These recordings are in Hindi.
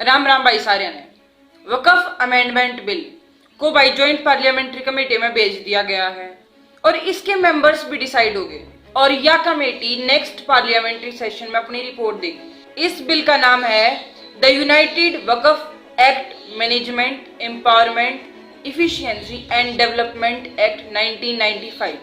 राम राम भाई सारिया ने। वक्फ अमेंडमेंट बिल को भाई ज्वाइंट पार्लियामेंट्री कमेटी में भेज दिया गया है और इसके मेंबर्स भी डिसाइड हो गए और यह कमेटी नेक्स्ट पार्लियामेंट्री सेशन में अपनी रिपोर्ट देगी। इस बिल का नाम है the United Waqf act management empowerment efficiency and development act 1995,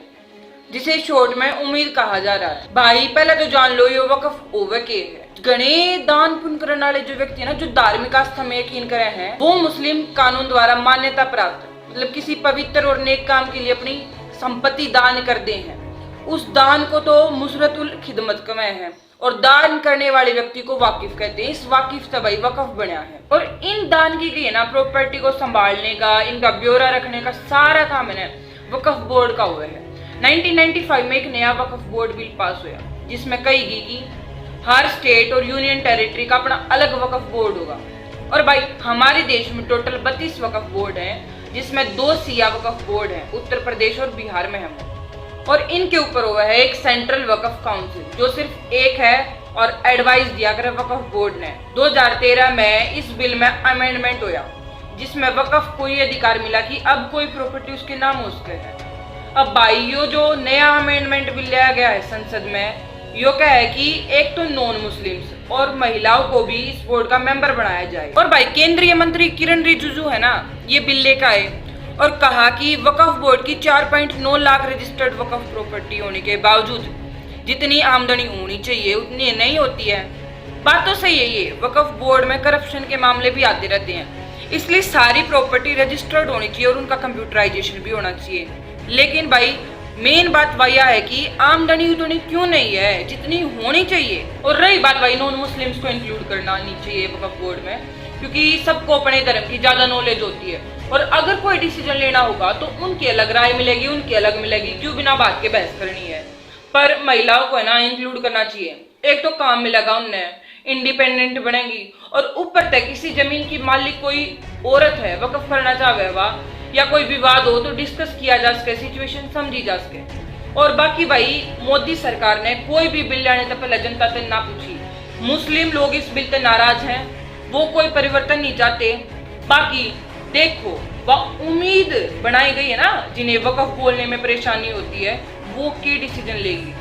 जिसे शॉर्ट में उम्मीद कहा जा रहा है। भाई पहले तो जान लो ये वक्फ ओवर के है। गणे दान पुण्य करने वाले जो व्यक्ति है ना, जो धार्मिक आस्था में यकीन करे हैं, वो मुस्लिम कानून द्वारा मान्यता प्राप्त, मतलब किसी पवित्र और नेक काम के लिए अपनी संपत्ति दान कर दे हैं, उस दान को तो मुसरतुल खिदमत कमे है और दान करने वाले व्यक्ति को वाकिफ कहते हैं। इस वाकिफ से भाई वक्फ बना है और इन दान की गई ना प्रॉपर्टी को संभालने का, इनका ब्यौरा रखने का सारा काम है वक्फ बोर्ड का हुआ है। 1995 में एक नया वक्फ बोर्ड बिल पास हुआ जिसमें कही गई कि हर स्टेट और यूनियन टेरिटरी का अपना अलग वक्फ बोर्ड होगा। और भाई हमारे देश में टोटल 32 वक्फ बोर्ड हैं, जिसमें 2 सिया वक्फ बोर्ड हैं, उत्तर प्रदेश और बिहार में हम। और इनके ऊपर हुआ है एक सेंट्रल वक्फ काउंसिल जो सिर्फ एक है और एडवाइस दिया करे वक्फ बोर्ड ने। 2013 में इस बिल में अमेंडमेंट हुआ जिसमें वक्फ को ये अधिकार मिला कि अब कोई प्रॉपर्टी उसके नाम हो सकते हैं। अब भाई यो जो नया अमेंडमेंट बिल लाया गया है संसद में, यो क्या है कि एक तो नॉन मुस्लिम्स और महिलाओं को भी इस बोर्ड का मेंबर बनाया जाए। और भाई केंद्रीय मंत्री किरण रिजिजू है ना, ये बिल लेकर आए और कहा कि वक्फ बोर्ड की 4.9 लाख रजिस्टर्ड वक्फ प्रॉपर्टी होने के बावजूद जितनी आमदनी होनी चाहिए उतनी नहीं होती है। बात तो सही है, ये वक्फ बोर्ड में करप्शन के मामले भी आते रहते हैं, इसलिए सारी प्रॉपर्टी रजिस्टर्ड होनी चाहिए और उनका कंप्यूटराइजेशन भी होना चाहिए। लेकिन भाई मेन बात वही है कि आमदनी उतनी क्यों नहीं है जितनी होनी चाहिए। और रही बात भाई नॉन मुस्लिम्स को इंक्लूड करना नहीं चाहिए वक्फ बोर्ड में, क्योंकि सबको अपने धर्म की ज्यादा नॉलेज होती है और अगर कोई डिसीजन लेना होगा तो उनकी अलग राय मिलेगी, उनकी अलग मिलेगी, क्यों बिना बात के बहस करनी है। पर महिलाओं को है ना इंक्लूड करना चाहिए, एक तो काम मिलेगा उन्हें, इंडिपेंडेंट बनेंगी और ऊपर तक किसी जमीन की मालिक कोई औरत है वक्फ करना चाहे वह या कोई विवाद हो तो डिस्कस किया जा सके, सिचुएशन समझी जा सके। और बाकी भाई मोदी सरकार ने कोई भी बिल लाने से पहले जनता से ना पूछी। मुस्लिम लोग इस बिल से नाराज हैं, वो कोई परिवर्तन नहीं चाहते। बाकी देखो वह उम्मीद बनाई गई है ना, जिन्हें वक्फ बोलने में परेशानी होती है वो क्या डिसीजन लेगी।